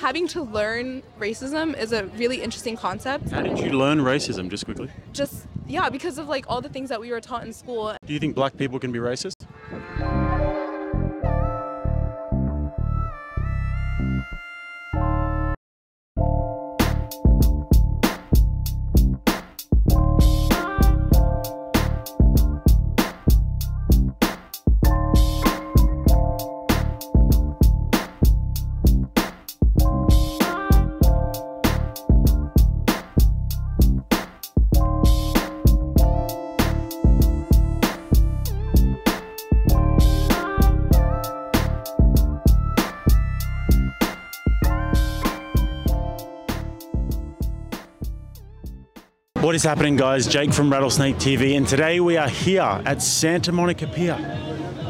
having to learn racism is a really interesting concept. How did you learn racism, just quickly? Just, yeah, because of like all the things that we were taught in school. Do you think black people can be racist? What is happening, guys? Jake from RattlesnakeTV, and today we are here at Santa Monica Pier,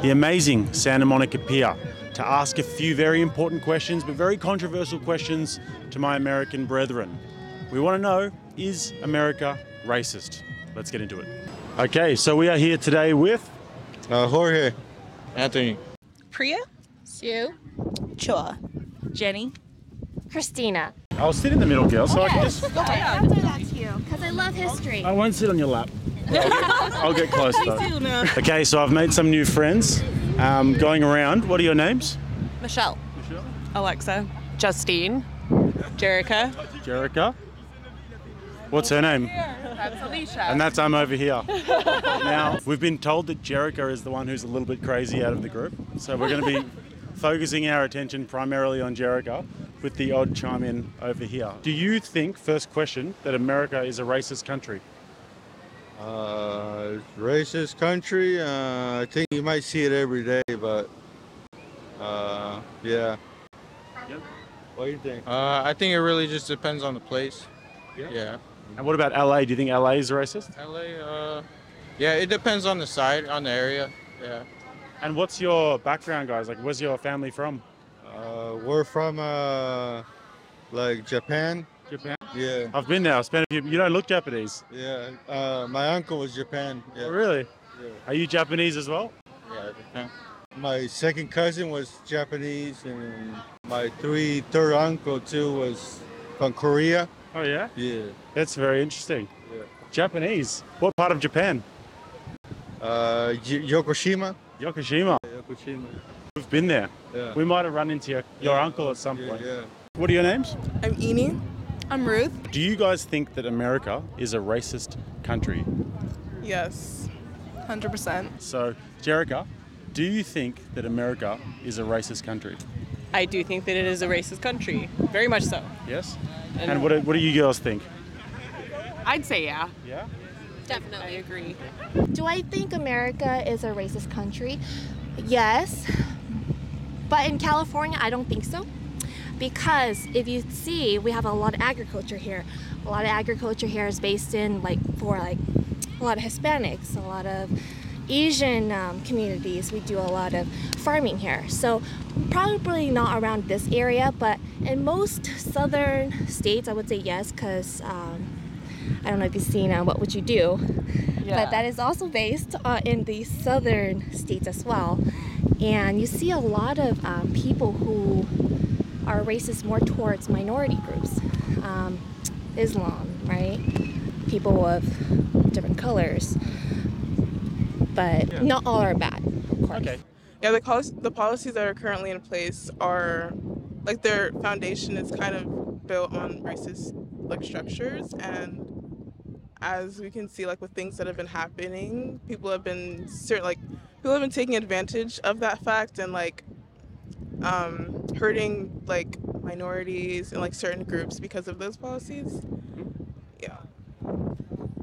the amazing Santa Monica Pier, to ask a few very important questions, but very controversial questions to my American brethren. We want to know, is America racist? Let's get into it. Okay, so we are here today with Jorge. Anthony. Priya. Sue. Chua. Jenny. Christina. I'll sit in the middle, girl, so I can just... I'll do that to you, because I love history. I won't sit on your lap. I'll get close though. Okay, so I've made some new friends going around. What are your names? Michelle. Alexa. Justine. Jerica. Jerica. What's her name? That's Alicia. And that's I'm over here. Now, we've been told that Jerica is the one who's a little bit crazy out of the group. So we're going to be focusing our attention primarily on Jerica, with the odd chime in over here. Do you think, first question, that America is a racist country? Racist country? I think you might see it every day, but yeah. Yep. What do you think? I think it really just depends on the place. Yeah. And what about LA? Do you think LA is racist? LA, yeah, it depends on the side, on the area. Yeah. And what's your background, guys? Like, where's your family from? We're from like Japan. Japan? Yeah. I've been there. I've spent a few... You don't look Japanese. Yeah. My uncle was Japan. Yeah. Oh, really? Yeah. Are you Japanese as well? Yeah, it depends. My second cousin was Japanese, and my third uncle too was from Korea. Oh, yeah? Yeah. That's very interesting. Yeah. Japanese. What part of Japan? Yokoshima. Yokoshima. Yeah, Yokoshima. We've been there. Yeah. We might have run into your uncle at some point. Yeah. What are your names? I'm Eni. I'm Ruth. Do you guys think that America is a racist country? Yes, 100%. So, Jerica, do you think that America is a racist country? I do think that it is a racist country. Very much so. Yes? And what do you girls think? I'd say yeah. Yeah? Definitely. I agree. Do I think America is a racist country? Yes. But in California, I don't think so. Because if you see, we have a lot of agriculture here. A lot of agriculture here is based in for a lot of Hispanics, a lot of Asian communities. We do a lot of farming here. So probably not around this area, but in most southern states, I would say yes, because I don't know if you've seen What Would You Do? Yeah. But that is also based in the southern states as well. And you see a lot of people who are racist more towards minority groups. Islam, right? People of different colors. But not all are bad, of course. Okay. Yeah, the policies that are currently in place are, like, their foundation is kind of built on racist, like, structures, and as we can see, like, with things that have been happening, people have been taking advantage of that fact and, like, hurting, like, minorities and, like, certain groups because of those policies. Yeah.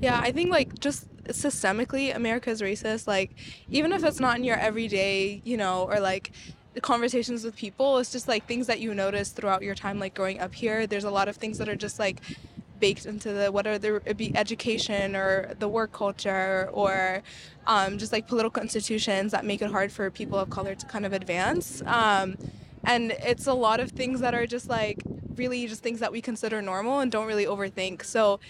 Yeah, I think, like, just systemically, America is racist. Like, even if it's not in your everyday, or, like, the conversations with people, it's just, like, things that you notice throughout your time, like, growing up here. There's a lot of things that are just, like, baked into whether it be education or the work culture or just, like, political institutions that make it hard for people of color to kind of advance. And it's a lot of things that are just, like, really just things that we consider normal and don't really overthink. So,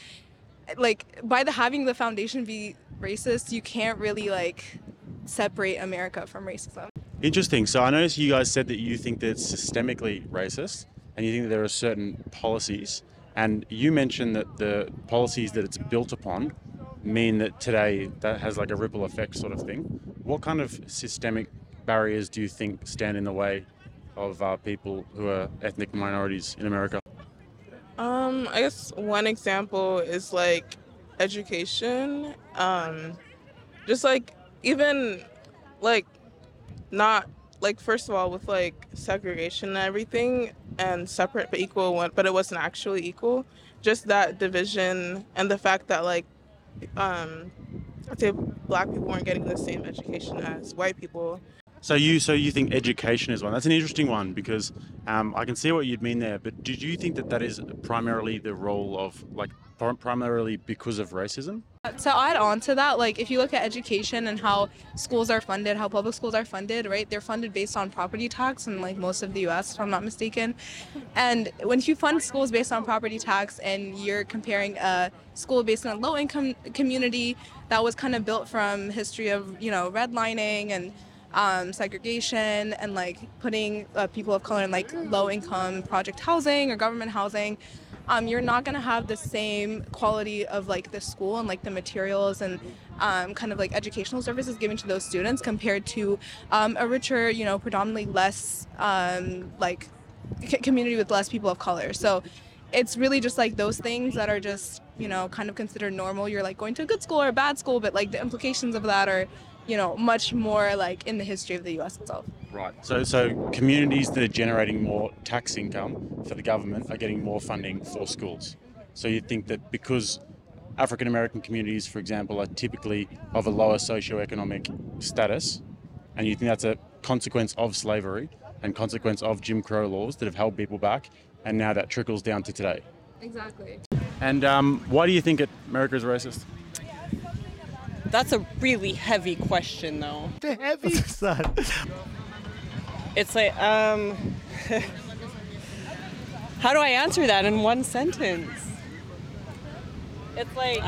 like, by having the foundation be racist, you can't really, like, separate America from racism. Interesting. So I noticed you guys said that you think that it's systemically racist. and you think that there are certain policies, and you mentioned that the policies that it's built upon mean that today that has like a ripple effect sort of thing. What kind of systemic barriers do you think stand in the way of people who are ethnic minorities in America? I guess one example is like education. Just like even like not like first of all with like segregation and everything and separate but equal one, but it wasn't actually equal. Just that division and the fact that like um I'd say black people weren't getting the same education as white people. So you think education is one? That's an interesting one because I can see what you'd mean there. But did you think that that is primarily the role of like primarily because of racism? To add on to that, like if you look at education and how schools are funded, how public schools are funded, right? They're funded based on property tax in like most of the US, if I'm not mistaken. And when you fund schools based on property tax and you're comparing a school based on a low income community that was kind of built from history of, redlining and segregation and like putting people of color in like low income project housing or government housing, you're not going to have the same quality of like the school and like the materials and kind of like educational services given to those students compared to a richer, predominantly less like community with less people of color. So it's really just like those things that are just, kind of considered normal. You're like going to a good school or a bad school, but like the implications of that are, much more like in the history of the US itself. Right. So communities that are generating more tax income for the government are getting more funding for schools. So you think that because African American communities, for example, are typically of a lower socioeconomic status, and you think that's a consequence of slavery and consequence of Jim Crow laws that have held people back, and now that trickles down to today. Exactly. And why do you think America is racist? That's a really heavy question, though. The heavy son. It's like, how do I answer that in one sentence? It's like,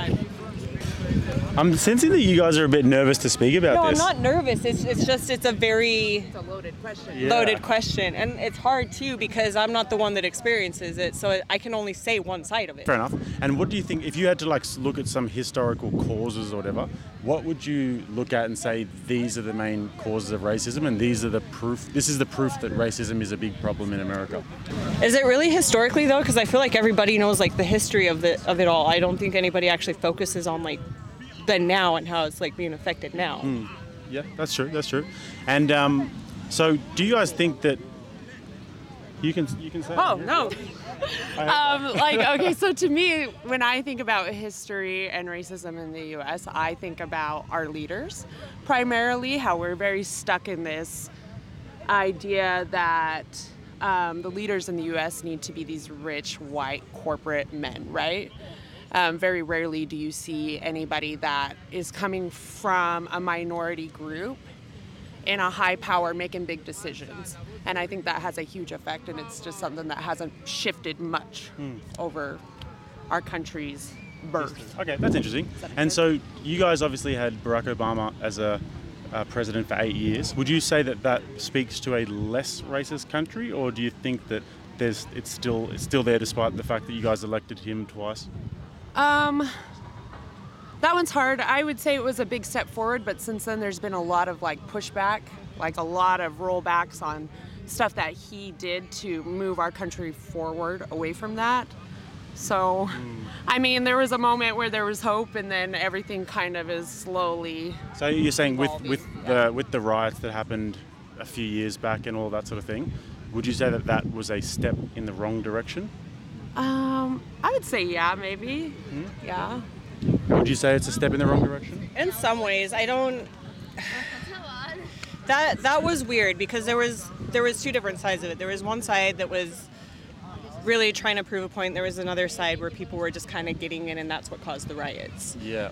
I'm sensing that you guys are a bit nervous to speak about no, this. I'm not nervous. It's a very It's a loaded question. Yeah. loaded question. And it's hard, too, because I'm not the one that experiences it. So I can only say one side of it. Fair enough. And what do you think, if you had to like look at some historical causes or whatever, what would you look at and say these are the main causes of racism and this is the proof that racism is a big problem in America? Is it really historically, though? Because I feel like everybody knows like the history of it all. I don't think anybody actually focuses on like the now and how it's like being affected now. Yeah, that's true. And so do you guys think that you can say Oh, it? no. Okay, so to me, when I think about history and racism in the U.S., I think about our leaders, primarily how we're very stuck in this idea that the leaders in the U.S. need to be these rich, white, corporate men, right? Very rarely do you see anybody that is coming from a minority group in a high power making big decisions. And I think that has a huge effect, and it's just something that hasn't shifted much over our country's birth. Okay, that's interesting. And so you guys obviously had Barack Obama as a president for 8 years. Would you say that that speaks to a less racist country, or do you think that it's still there despite the fact that you guys elected him twice? That one's hard. I would say it was a big step forward, but since then there's been a lot of like pushback, like a lot of rollbacks on stuff that he did to move our country forward away from that. So, I mean, there was a moment where there was hope, and then everything kind of is slowly. So you're saying with evolving. the riots that happened a few years back and all that sort of thing, would you say that that was a step in the wrong direction? I would say yeah, maybe. Yeah. Would you say it's a step in the wrong direction? In some ways, I don't. That was weird because there was two different sides of it. There was one side that was really trying to prove a point. There was another side where people were just kind of getting in, and that's what caused the riots. Yeah.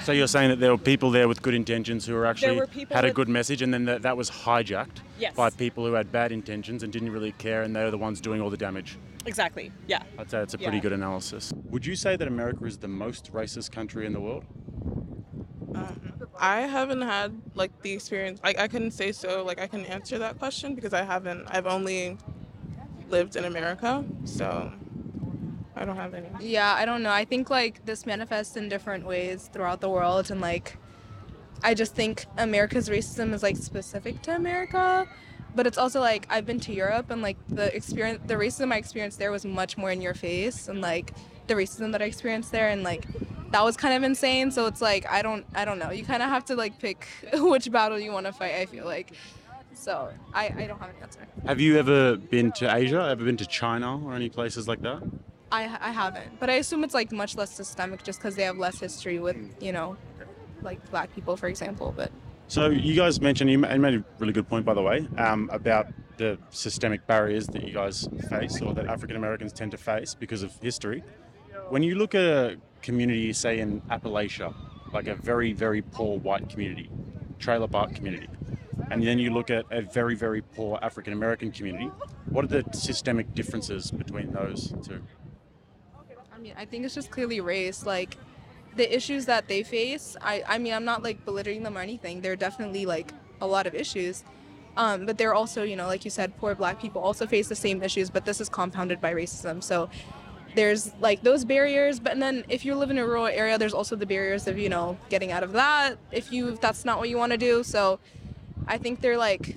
So you're saying that there were people there with good intentions who were actually had a good message, and then that was hijacked Yes. by people who had bad intentions and didn't really care, and they were the ones doing all the damage. Exactly. Yeah. I'd say it's a pretty good analysis. Would you say that America is the most racist country in the world? I haven't had like the experience. I couldn't say so. Like I can answer that question because I haven't. I've only lived in America. So I don't have any. Yeah, I don't know. I think like this manifests in different ways throughout the world, and like I just think America's racism is like specific to America, but it's also like I've been to Europe, and like the racism I experienced there was much more in your face, and like the racism that I experienced there, and like that was kind of insane. So it's like I don't know. You kind of have to like pick which battle you want to fight, I feel like. So I don't have an answer. Have you ever been to Asia? Ever been to China or any places like that? I haven't, but I assume it's like much less systemic just because they have less history with, like black people, for example. But So you guys mentioned, you made a really good point, by the way, about the systemic barriers that you guys face, or that African Americans tend to face because of history. When you look at a community, say in Appalachia, like a very, very poor white community, trailer park community, and then you look at a very, very poor African American community, what are the systemic differences between those two? I mean, I think it's just clearly race. Like the issues that they face, I mean, I'm not like belittling them or anything. They're definitely like a lot of issues. But they're also, like you said, poor black people also face the same issues, but this is compounded by racism. So there's like those barriers, but then if you live in a rural area, there's also the barriers of, getting out of that if that's not what you want to do. So I think they're like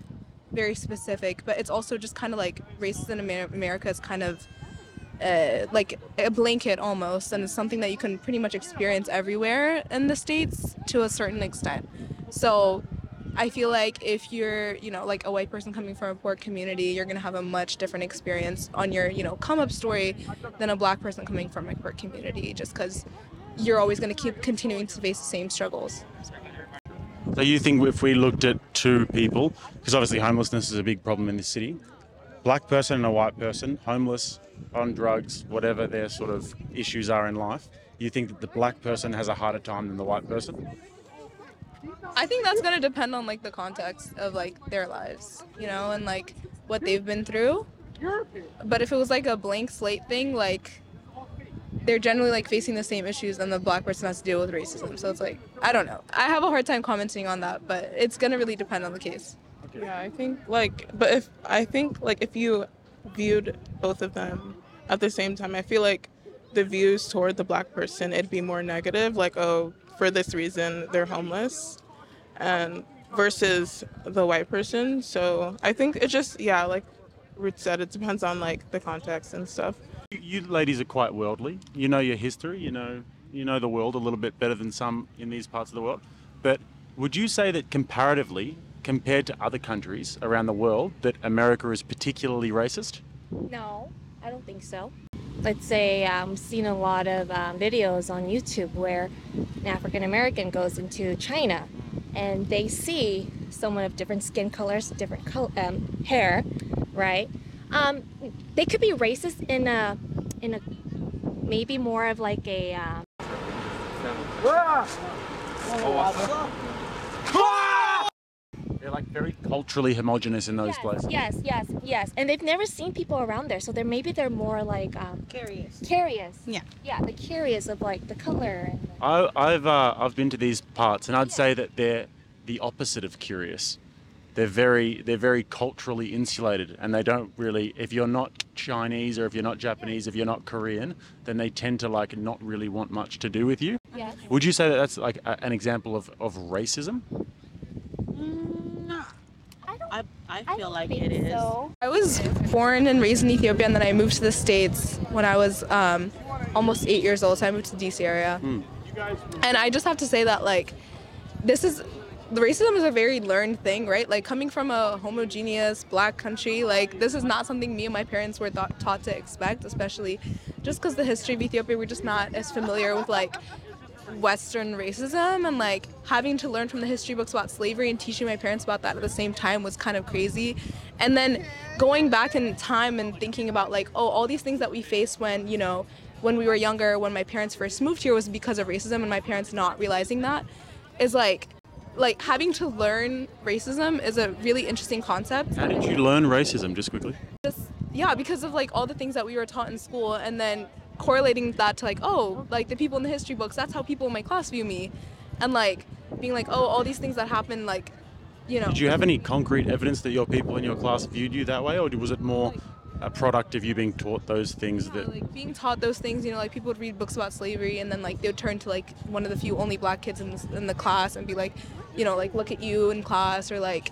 very specific, but it's also just kind of like racism in America is kind of like a blanket almost, and it's something that you can pretty much experience everywhere in the States to a certain extent. So I feel like if you're, like a white person coming from a poor community, you're going to have a much different experience on your, come up story than a black person coming from a poor community, just because you're always going to keep continuing to face the same struggles. So you think if we looked at two people, because obviously homelessness is a big problem in this city, black person and a white person, homeless, on drugs, whatever their sort of issues are in life, you think that the black person has a harder time than the white person? I think that's going to depend on like the context of like their lives, and like what they've been through. But if it was like a blank slate thing, like they're generally like facing the same issues, and the black person has to deal with racism. So it's like, I don't know. I have a hard time commenting on that, but it's going to really depend on the case. Yeah, I think if you viewed both of them at the same time, I feel like the views toward the black person, it'd be more negative, like, oh, for this reason they're homeless, and versus the white person. So I think it just, like Ruth said, it depends on like the context and stuff. You ladies are quite worldly. You know your history, you know the world a little bit better than some in these parts of the world. But would you say that comparatively, compared to other countries around the world, that America is particularly racist? No, I don't think so. Let's say I've seen a lot of videos on YouTube where an African American goes into China and they see someone of different skin colors, different hair, right? They could be racist in a maybe more of like a They're like very culturally homogenous in those places. Yes. And they've never seen people around there, so they're more like curious. Yeah, they're curious of like the color. I've been to these parts, and I'd say that they're the opposite of curious. They're very culturally insulated, and they don't really, if you're not Chinese or if you're not Japanese, if you're not Korean, then they tend to like not really want much to do with you. Yes. Would you say that that's like an example of racism? I feel like it is. So. I was born and raised in Ethiopia, and then I moved to the States when I was almost 8 years old, so I moved to the DC area. And I just have to say that like the racism is a very learned thing, right? Like coming from a homogeneous black country, like this is not something me and my parents were taught to expect, especially just because the history of Ethiopia, we're just not as familiar with like Western racism, and like having to learn from the history books about slavery and teaching my parents about that at the same time was kind of crazy. And then going back in time and thinking about like, oh, all these things that we faced when we were younger, when my parents first moved here, was because of racism, and my parents not realizing that is like having to learn racism is a really interesting concept. How did you learn racism, just quickly? Because of like all the things that we were taught in school, and then correlating that to like, oh, like the people in the history books, that's how people in my class view me, and like being like, oh, all these things that happen, like, Did you have any concrete evidence that your people in your class viewed you that way, or was it more a product of you being taught those things Yeah, that... like being taught those things, you know, like people would read books about slavery and then like they would turn to like one of the few only black kids in the class and be like, you know, like look at you in class, or like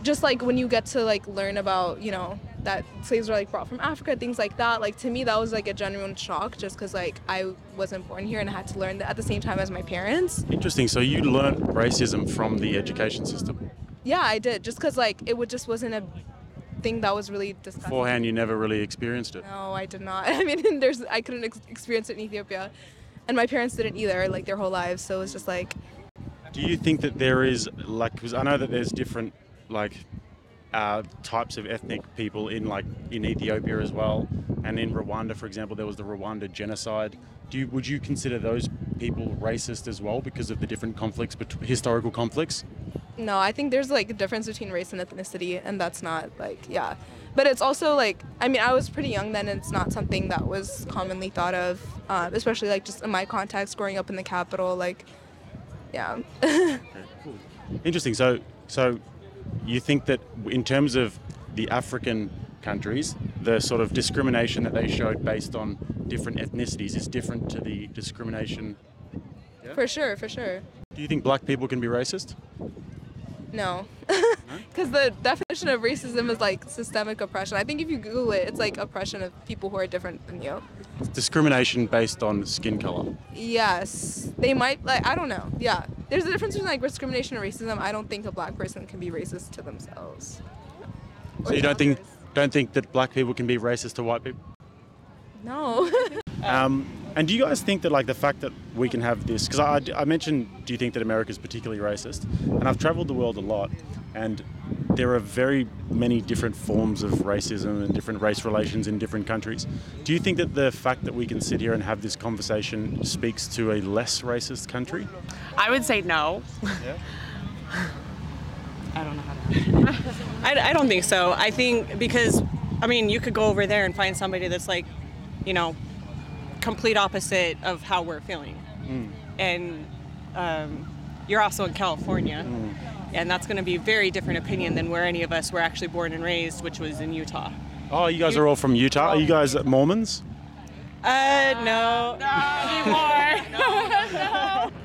just like when you get to like learn about, you know, that slaves were like brought from Africa, things like that. Like to me that was like a genuine shock, just because like I wasn't born here and I had to learn that at the same time as my parents. Interesting. So you learnt racism from the education system. Yeah, I did, just because like just wasn't a thing that was really discussed. Beforehand, you never really experienced it. No, I did not. I mean, I couldn't experience it in Ethiopia, and my parents didn't either, like their whole lives. So it was just like. Do you think that there is, like, because I know that there's different, like, types of ethnic people in Ethiopia as well, and in Rwanda, for example, there was the Rwanda genocide. Would you consider those people racist as well because of the different conflicts, historical conflicts? No, I think there's like a difference between race and ethnicity, and that's not like, yeah. But it's also like, I mean, I was pretty young then, and it's not something that was commonly thought of, especially like just in my context, growing up in the capital, like, yeah. Okay, cool. Interesting. So you think that in terms of the African countries, the sort of discrimination that they showed based on different ethnicities is different to the discrimination? Yeah? For sure, for sure. Do you think black people can be racist? No, because the definition of racism is like systemic oppression. I think if you Google it, it's like oppression of people who are different than you. It's discrimination based on skin color. Yes, they might, like, I don't know. Yeah, there's a difference between like discrimination and racism. I don't think a black person can be racist to themselves. So you don't think that black people can be racist to white people? No. And do you guys think that, like, the fact that we can have this, because I mentioned, do you think that America is particularly racist? And I've traveled the world a lot, and there are very many different forms of racism and different race relations in different countries. Do you think that the fact that we can sit here and have this conversation speaks to a less racist country? I would say no. Yeah. I don't know how to. I don't think so. I think because, I mean, you could go over there and find somebody that's like, you know, complete opposite of how we're feeling. And you're also in California, and that's going to be a very different opinion than where any of us were actually born and raised, which was in Utah. Oh, you guys are all from Utah? Are you guys Mormons? No. Anymore.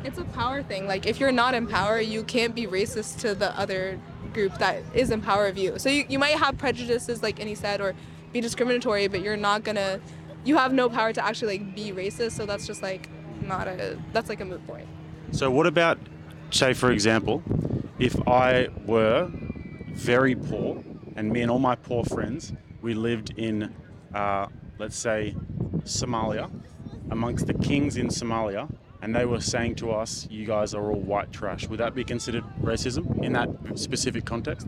It's a power thing. Like, if you're not in power, you can't be racist to the other group that is in power of you. So you might have prejudices, like Annie said, or be discriminatory, but you're not gonna, you have no power to actually like be racist. So that's just like that's like a moot point. So what about, say for example, if I were very poor and me and all my poor friends, we lived in, let's say, Somalia, amongst the kings in Somalia, and they were saying to us, you guys are all white trash. Would that be considered racism in that specific context?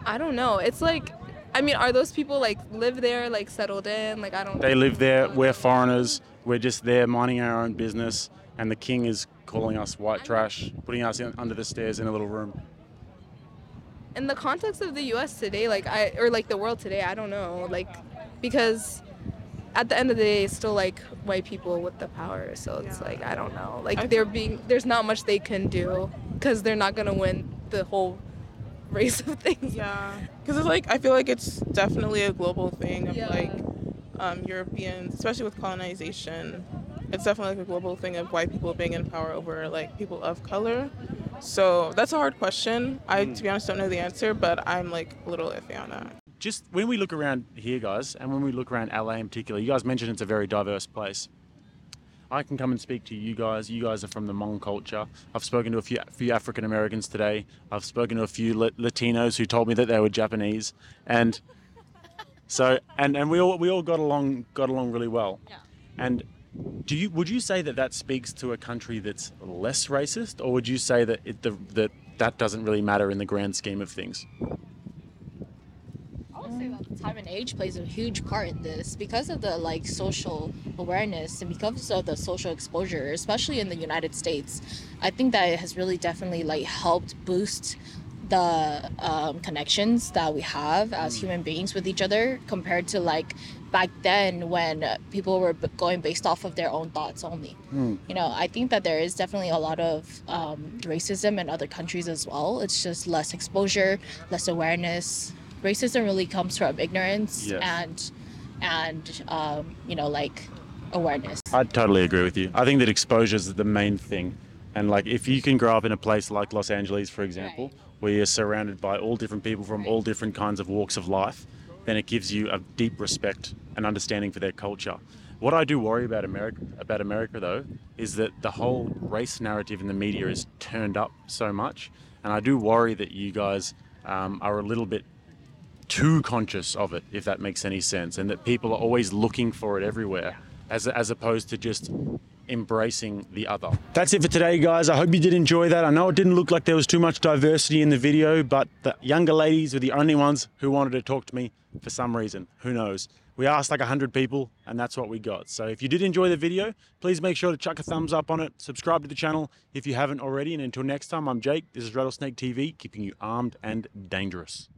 I don't know. It's like, I mean, are those people like live there, like settled in? Like, I don't. They live there, we're foreigners, we're just there minding our own business, and the king is calling us white trash, putting us under the stairs in a little room. In the context of the U.S. today, or the world today, I don't know, like, because at the end of the day, it's still like white people with the power. So it's like, I don't know, like there's not much they can do because they're not gonna win the whole race of things. Yeah, because it's like, I feel like it's definitely a global thing of Yeah. like Europeans, especially with colonization. It's definitely like a global thing of white people being in power over like people of color. So that's a hard question. I, to be honest, don't know the answer, but I'm like a little iffy on that. Just when we look around here, guys, and when we look around LA in particular, you guys mentioned it's a very diverse place. I can come and speak to you guys. You guys are from the Hmong culture. I've spoken to a few African Americans today. I've spoken to a few Latinos who told me that they were Japanese, and so and we all got along really well. Yeah. And would you say that speaks to a country that's less racist, or would you say that that doesn't really matter in the grand scheme of things? I would say that time and age plays a huge part in this because of the like social awareness and because of the social exposure, especially in the United States. I think that it has really definitely like helped boost the connections that we have as human beings with each other compared to like back then when people were going based off of their own thoughts only. You know, I think that there is definitely a lot of racism in other countries as well. It's just less exposure, less awareness. racism really comes from ignorance Yes. and you know, like awareness. I totally agree with you. I think that exposure is the main thing. And like if you can grow up in a place like Los Angeles, for example, where you're surrounded by all different people from all different kinds of walks of life, then it gives you a deep respect and understanding for their culture. What I do worry about America though, is that the whole race narrative in the media is turned up so much. And I do worry that you guys are a little bit too conscious of it, if that makes any sense, and that people are always looking for it everywhere, as opposed to just embracing the other. That's it for today, guys. I hope you did enjoy that. I know it didn't look like there was too much diversity in the video, but the younger ladies were the only ones who wanted to talk to me for some reason. Who knows? We asked like 100 people and that's what we got. So if you did enjoy the video, please make sure to chuck a thumbs up on it, subscribe to the channel if you haven't already, and until next time, I'm Jake. This is Rattlesnake TV, keeping you armed and dangerous.